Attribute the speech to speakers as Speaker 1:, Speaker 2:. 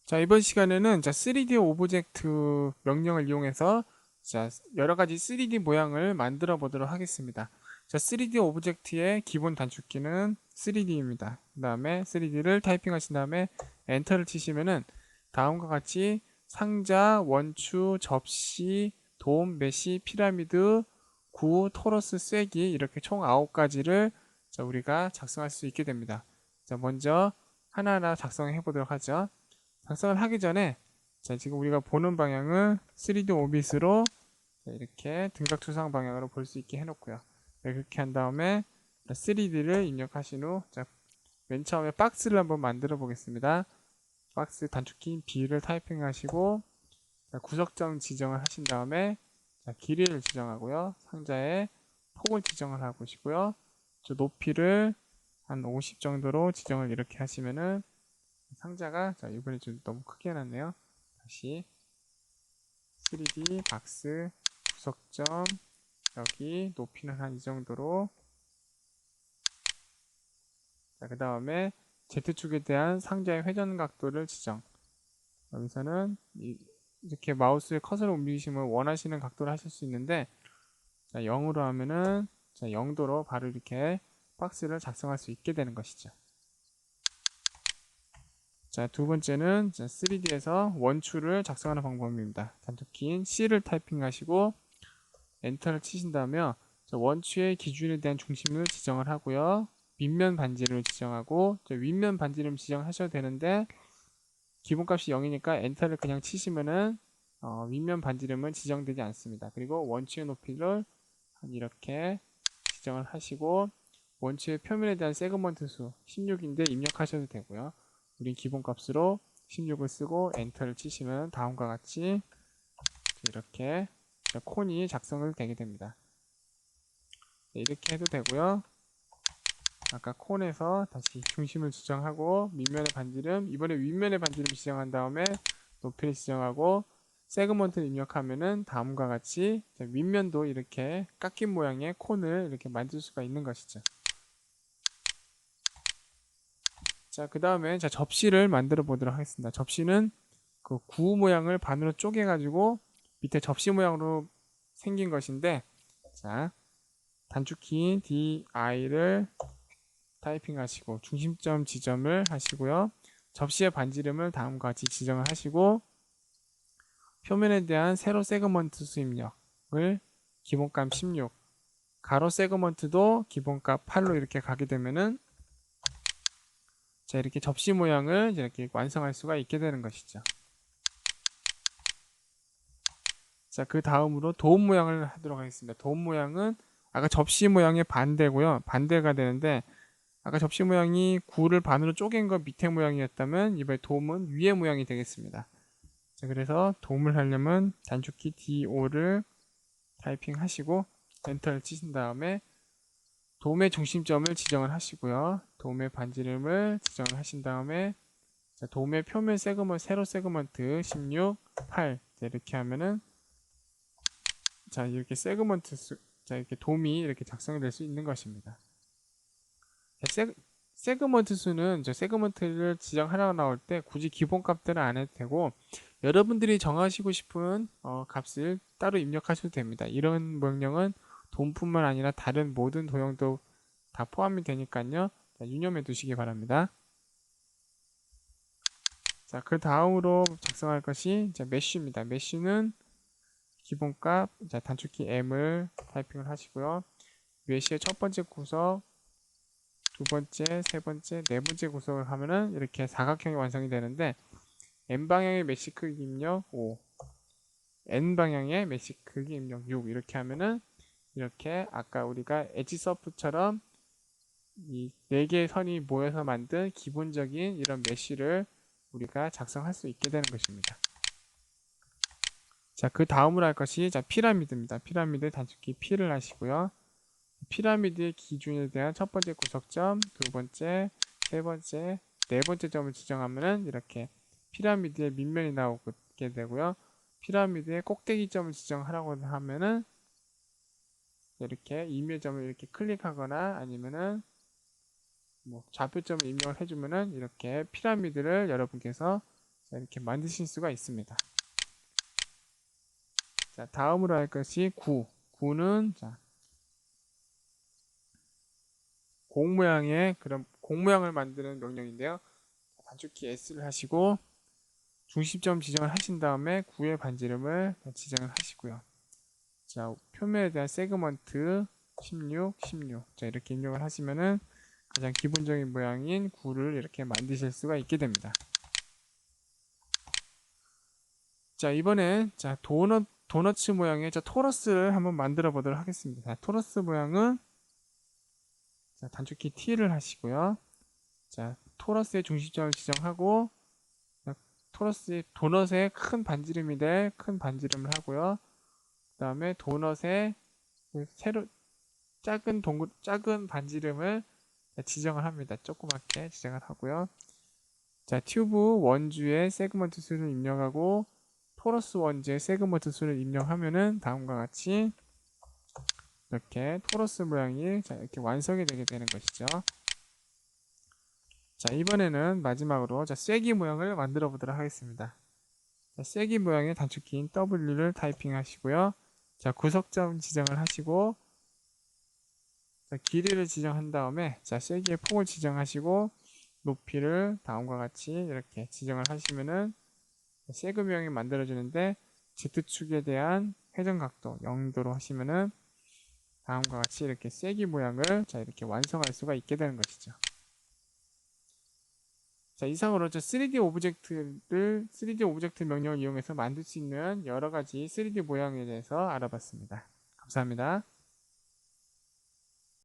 Speaker 1: 자, 이번 시간에는 3D 오브젝트 명령을 이용해서 여러 가지 3D 모양을 만들어 보도록 하겠습니다. 3D 오브젝트의 기본 단축키는 3D입니다. 그 다음에 3D를 타이핑하신 다음에 엔터를 치시면은 다음과 같이 상자, 원추, 접시, 돔, 메시, 피라미드, 구, 토러스, 쐐기 이렇게 총 9가지를 우리가 작성할 수 있게 됩니다. 먼저 하나하나 작성해 보도록 하죠. 작성을 하기 전에 지금 우리가 보는 방향을 3D 오빗으로 이렇게 등각 추상 방향으로 볼 수 있게 해놓고요. 그렇게 한 다음에 3D를 입력하신 후 맨 처음에 박스를 한번 만들어 보겠습니다. 박스 단축키 B를 타이핑하시고 구석점 지정을 하신 다음에 길이를 지정하고요. 상자에 폭을 지정을 하시고요. 높이를 한 50 정도로 지정을 이렇게 하시면은 상자가 이번에 좀 너무 크게 해놨네요. 다시 3D 박스 구석점 여기 높이는 한 이 정도로 그 다음에 Z축에 대한 상자의 회전 각도를 지정. 여기서는 이렇게 마우스의 커서를 움직이시면 원하시는 각도를 하실 수 있는데 0으로 하면은 0도로 바로 이렇게 박스를 작성할 수 있게 되는 것이죠. 두 번째는 3D에서 원추를 작성하는 방법입니다. 단축키인 C를 타이핑하시고 엔터를 치신다면 원추의 기준에 대한 중심을 지정을 하고요. 밑면 반지름을 지정하고 윗면 반지름 지정하셔도 되는데 기본값이 0이니까 엔터를 그냥 치시면은 윗면 반지름은 지정되지 않습니다. 그리고 원추의 높이를 이렇게 지정을 하시고 원추의 표면에 대한 세그먼트 수 16인데 입력하셔도 되고요. 우린 기본값으로 16을 쓰고 엔터를 치시면 다음과 같이 이렇게 콘이 작성을 되게 됩니다. 이렇게 해도 되고요. 아까 콘에서 다시 중심을 지정하고 밑면의 반지름, 이번에 윗면의 반지름 지정한 다음에 높이를 지정하고 세그먼트를 입력하면은 다음과 같이 윗면도 이렇게 깎인 모양의 콘을 이렇게 만들 수가 있는 것이죠. 그 다음에 접시를 만들어 보도록 하겠습니다. 접시는 그 구 모양을 반으로 쪼개 가지고 밑에 접시 모양으로 생긴 것인데 단축키 DI를 타이핑 하시고 중심점 지점을 하시고요. 접시의 반지름을 다음과 같이 지정을 하시고 표면에 대한 세로 세그먼트 수 입력을 기본값 16 가로 세그먼트도 기본값 8로 이렇게 가게 되면은 이렇게 접시 모양을 이렇게 완성할 수가 있게 되는 것이죠. 그 다음으로 돔 모양을 하도록 하겠습니다. 돔 모양은 아까 접시 모양의 반대고요. 반대가 되는데 아까 접시 모양이 구를 반으로 쪼갠 거 밑에 모양이었다면 이번에 돔은 위에 모양이 되겠습니다. 그래서 돔을 하려면 단축키 DO를 타이핑 하시고 엔터를 치신 다음에 돔의 중심점을 지정을 하시고요. 돔의 반지름을 지정을 하신 다음에 돔의 표면 세그먼트, 세로 세그먼트 16, 8 이렇게 하면은 이렇게 세그먼트 이렇게 돔이 이렇게 작성이 될 수 있는 것입니다. 세그먼트 수는 세그먼트를 지정하라고 나올 때 굳이 기본 값들은 안 해도 되고 여러분들이 정하시고 싶은 값을 따로 입력하셔도 됩니다. 이런 명령은 돔뿐만 아니라 다른 모든 도형도 다 포함이 되니까요. 유념해 두시기 바랍니다. 그 다음으로 작성할 것이 메쉬입니다. 메쉬는 기본값 단축키 M을 타이핑을 하시고요. 메쉬의 첫 번째 구석, 두 번째, 세 번째, 네 번째 구석을 하면은 이렇게 사각형이 완성이 되는데 N 방향의 메쉬 크기 입력 5, N 방향의 메쉬 크기 입력 6 이렇게 하면은 이렇게 아까 우리가 엣지 서프처럼 이 네 개의 선이 모여서 만든 기본적인 이런 메쉬를 우리가 작성할 수 있게 되는 것입니다. 그 다음으로 할 것이 피라미드입니다. 피라미드 단축키 P를 하시고요. 피라미드의 기준에 대한 첫 번째 구석점, 두 번째, 세 번째, 네 번째 점을 지정하면은 이렇게 피라미드의 밑면이 나오게 되고요. 피라미드의 꼭대기점을 지정하라고 하면은 이렇게 이미점을 이렇게 클릭하거나 아니면은 좌표점을 입력을 해주면은 이렇게 피라미드를 여러분께서 자, 이렇게 만드실 수가 있습니다. 자, 다음으로 할 것이 구. 구는 자, 공 모양의 그런 공 모양을 만드는 명령인데요. 단축키 S를 하시고 중심점 지정을 하신 다음에 구의 반지름을 지정을 하시고요. 자, 표면에 대한 세그먼트 16, 16. 자, 이렇게 입력을 하시면은 가장 기본적인 모양인 구를 이렇게 만드실 수가 있게 됩니다. 자, 이번엔 자, 도너츠 모양의 토러스를 한번 만들어 보도록 하겠습니다. 자, 토러스 모양은 자, 단축키 T를 하시고요. 자, 토러스의 중심점을 지정하고 토러스의 도넛의 큰 반지름이 될 큰 반지름을 하고요. 그 다음에 도넛의 새로 작은 반지름을 지정을 합니다. 조그맣게 지정을 하고요. 자, 튜브 원주의 세그먼트 수를 입력하고 토러스 원주의 세그먼트 수를 입력하면은 다음과 같이 이렇게 토러스 모양이 자, 이렇게 완성이 되게 되는 것이죠. 자, 이번에는 마지막으로 자, 쐐기 모양을 만들어 보도록 하겠습니다. 자, 쐐기 모양의 단축키인 W를 타이핑 하시고요. 자, 구석점 지정을 하시고 자, 길이를 지정한 다음에 자, 쐐기의 폭을 지정하시고 높이를 다음과 같이 이렇게 지정을 하시면은 세그 모양이 만들어지는데 Z축에 대한 회전각도 0도로 하시면은 다음과 같이 이렇게 쐐기 모양을 자, 이렇게 완성할 수가 있게 되는 것이죠. 자, 이상으로 3D 오브젝트 명령을 이용해서 만들 수 있는 여러 가지 3D 모양에 대해서 알아봤습니다. 감사합니다.